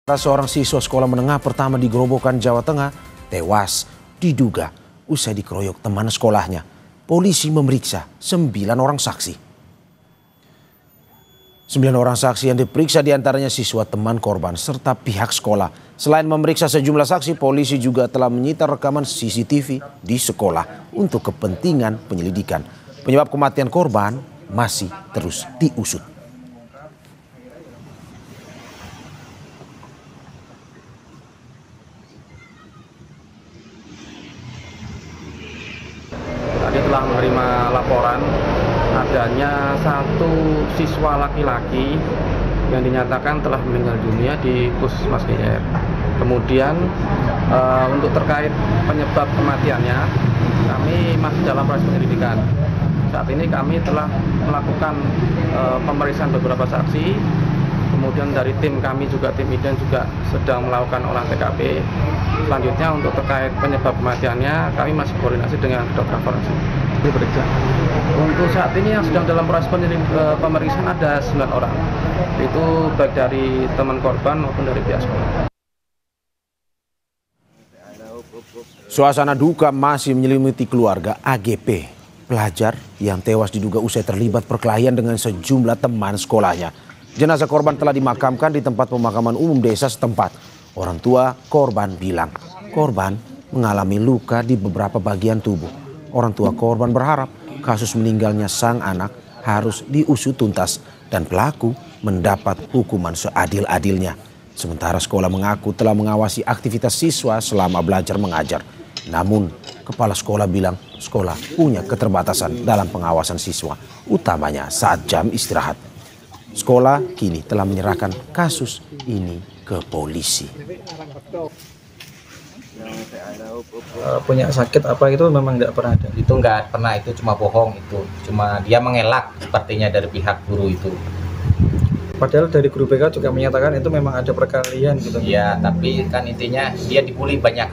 Seorang siswa sekolah menengah pertama di Grobogan, Jawa Tengah, tewas diduga usai dikeroyok teman sekolahnya. Polisi memeriksa 9 orang saksi. 9 orang saksi yang diperiksa diantaranya siswa teman korban serta pihak sekolah. Selain memeriksa sejumlah saksi, polisi juga telah menyita rekaman CCTV di sekolah untuk kepentingan penyelidikan. Penyebab kematian korban masih terus diusut. Tadi telah menerima laporan adanya satu siswa laki-laki yang dinyatakan telah meninggal dunia di Puskesmas GR. Kemudian untuk terkait penyebab kematiannya, kami masih dalam proses penyelidikan. Saat ini kami telah melakukan pemeriksaan beberapa saksi. Kemudian dari tim kami juga, tim IDEN juga sedang melakukan olah TKP. Selanjutnya untuk terkait penyebab kematiannya, kami masih koordinasi dengan dokter forensik. Untuk saat ini yang sedang dalam proses pemeriksaan ada 9 orang. Itu baik dari teman korban maupun dari pihak sekolah. Suasana duka masih menyelimuti keluarga AGP, pelajar yang tewas diduga usai terlibat perkelahian dengan sejumlah teman sekolahnya. Jenazah korban telah dimakamkan di tempat pemakaman umum desa setempat. Orang tua korban bilang korban mengalami luka di beberapa bagian tubuh. Orang tua korban berharap kasus meninggalnya sang anak harus diusut tuntas dan pelaku mendapat hukuman seadil-adilnya. Sementara sekolah mengaku telah mengawasi aktivitas siswa selama belajar mengajar. Namun kepala sekolah bilang sekolah punya keterbatasan dalam pengawasan siswa, utamanya saat jam istirahat. Sekolah kini telah menyerahkan kasus ini ke polisi. Punya sakit apa itu memang nggak pernah ada? Itu nggak pernah, itu cuma bohong, itu cuma dia mengelak sepertinya dari pihak guru itu. Padahal dari guru BK juga menyatakan itu memang ada perkelahian gitu. Iya, tapi kan intinya dia dibully banyak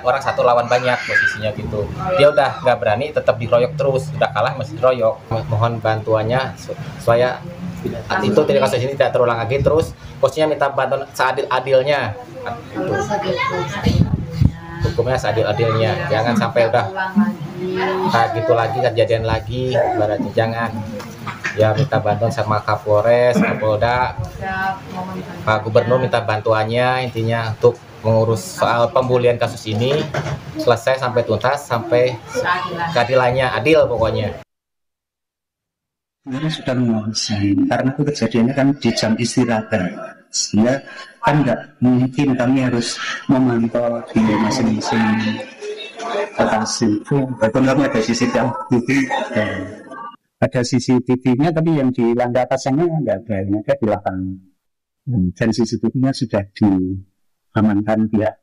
orang, satu lawan banyak posisinya gitu. Dia udah nggak berani, tetap dikeroyok terus, udah kalah masih dikeroyok. Mohon bantuannya supaya itu kasus ini tidak terulang lagi, terus posisinya minta bantuan seadil-adilnya. Hukumnya seadil-adilnya, jangan sampai udah kayak gitu lagi, kejadian lagi, ibaratnya jangan. Ya minta bantuan sama Kapolres, Kapolda, Pak Gubernur minta bantuannya intinya untuk mengurus soal pembulian kasus ini selesai sampai tuntas, sampai keadilannya, adil pokoknya. Sebenarnya sudah menguasai, karena itu kejadiannya kan di jam istirahat, sehingga kan nggak mungkin kami harus memantau di masing-masing lokasi. Walaupun kami ada CCTV, ada CCTV-nya, tapi yang di lantai atasnya nggak ada, yang ada di lapangan. Dan CCTV-nya sudah diamankan pihak.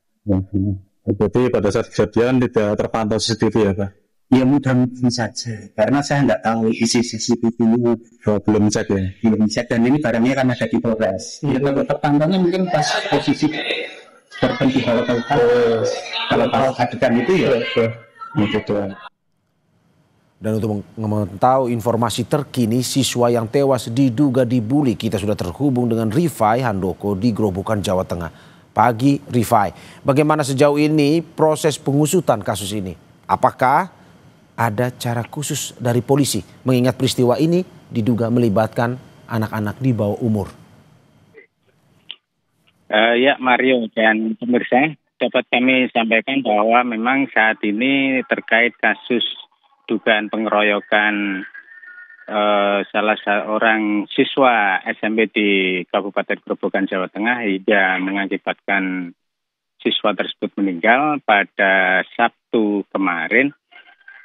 Berarti pada saat kejadian tidak terpantau CCTV ya Pak? Ya mudah-mudahan saja, karena saya nggak tahu isi CCTV-nya. Belum cek ya? Belum cek, dan ini barangnya kan ada di Polres. Ya kalau terpantaunya mungkin pas posisi korban di bawah kalau adegan itu ya gitu. Dan untuk mengetahui informasi terkini siswa yang tewas diduga dibully, kita sudah terhubung dengan Rifai Handoko di Grobogan, Jawa Tengah. Pagi Rifai, bagaimana sejauh ini proses pengusutan kasus ini? Apakah ada cara khusus dari polisi mengingat peristiwa ini diduga melibatkan anak-anak di bawah umur? Ya Mario dan pemirsa, dapat kami sampaikan bahwa memang saat ini terkait kasus dugaan pengeroyokan salah seorang siswa SMP di Kabupaten Grobogan, Jawa Tengah hingga mengakibatkan siswa tersebut meninggal pada Sabtu kemarin.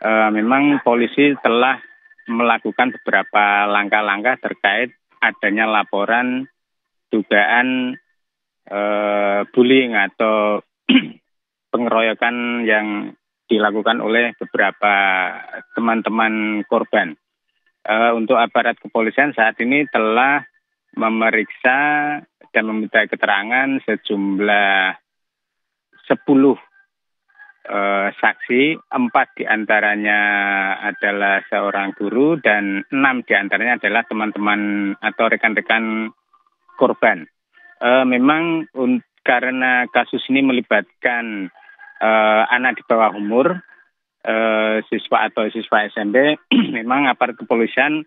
Memang polisi telah melakukan beberapa langkah-langkah terkait adanya laporan dugaan bullying atau pengeroyokan yang dilakukan oleh beberapa teman-teman korban. Untuk aparat kepolisian saat ini telah memeriksa dan meminta keterangan sejumlah 10 saksi, 4 diantaranya adalah seorang guru dan 6 diantaranya adalah teman-teman atau rekan-rekan korban. memang karena kasus ini melibatkan anak di bawah umur, siswa atau siswa SMP, memang aparat kepolisian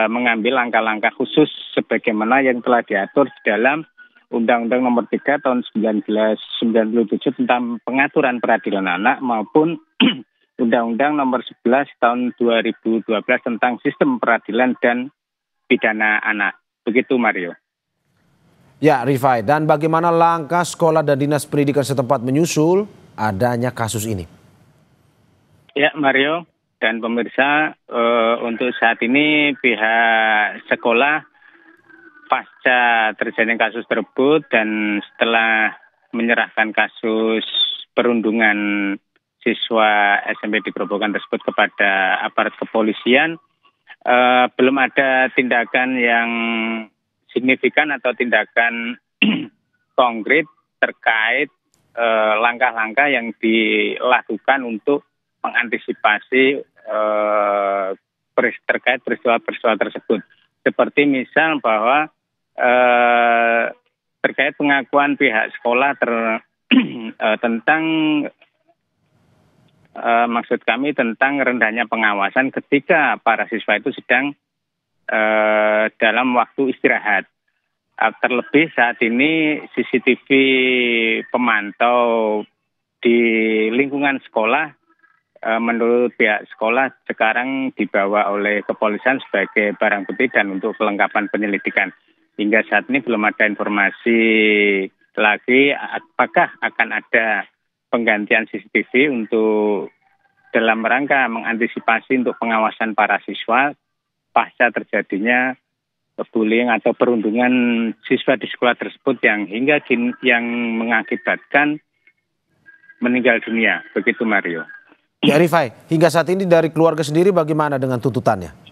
mengambil langkah-langkah khusus sebagaimana yang telah diatur di dalam Undang-Undang Nomor 3 Tahun 1997 tentang pengaturan peradilan anak maupun Undang-Undang Nomor 11 Tahun 2012 tentang sistem peradilan dan pidana anak. Begitu Mario. Ya, Rifai, dan bagaimana langkah sekolah dan dinas pendidikan setempat menyusul adanya kasus ini? Ya, Mario dan pemirsa, untuk saat ini pihak sekolah pasca terjadinya kasus tersebut dan setelah menyerahkan kasus perundungan siswa SMP di Grobogan tersebut kepada aparat kepolisian, belum ada tindakan yang signifikan atau tindakan konkret terkait langkah-langkah yang dilakukan untuk mengantisipasi terkait peristiwa-peristiwa tersebut. Seperti misal bahwa terkait pengakuan pihak sekolah tentang maksud kami tentang rendahnya pengawasan ketika para siswa itu sedang dalam waktu istirahat. Terlebih saat ini CCTV pemantau di lingkungan sekolah menurut pihak sekolah sekarang dibawa oleh kepolisian sebagai barang bukti dan untuk kelengkapan penyelidikan. Hingga saat ini belum ada informasi lagi apakah akan ada penggantian CCTV untuk dalam rangka mengantisipasi untuk pengawasan para siswa pasca terjadinya bullying atau perundungan siswa di sekolah tersebut yang yang mengakibatkan meninggal dunia. Begitu Mario. Ya Rifai, hingga saat ini dari keluarga sendiri bagaimana dengan tuntutannya?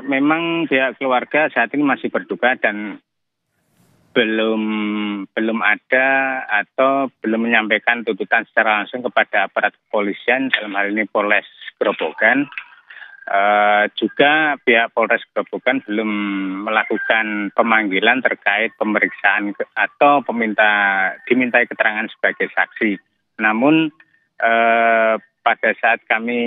Memang pihak keluarga saat ini masih berduka dan belum ada atau belum menyampaikan tuntutan secara langsung kepada aparat kepolisian dalam hal ini Polres Grobogan. Juga pihak Polres Grobogan belum melakukan pemanggilan terkait pemeriksaan atau dimintai keterangan sebagai saksi. Namun pada saat kami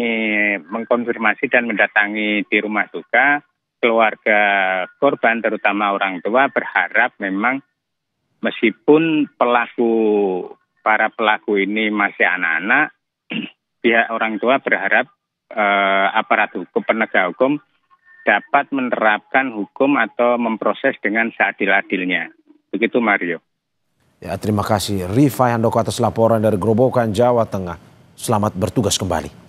mengkonfirmasi dan mendatangi di rumah duka, keluarga korban terutama orang tua berharap memang meskipun para pelaku ini masih anak-anak, pihak orang tua berharap aparat hukum, penegak hukum dapat menerapkan hukum atau memproses dengan seadil-adilnya. Begitu Mario. Ya, terima kasih Rifai Handoko atas laporan dari Grobogan, Jawa Tengah. Selamat bertugas kembali.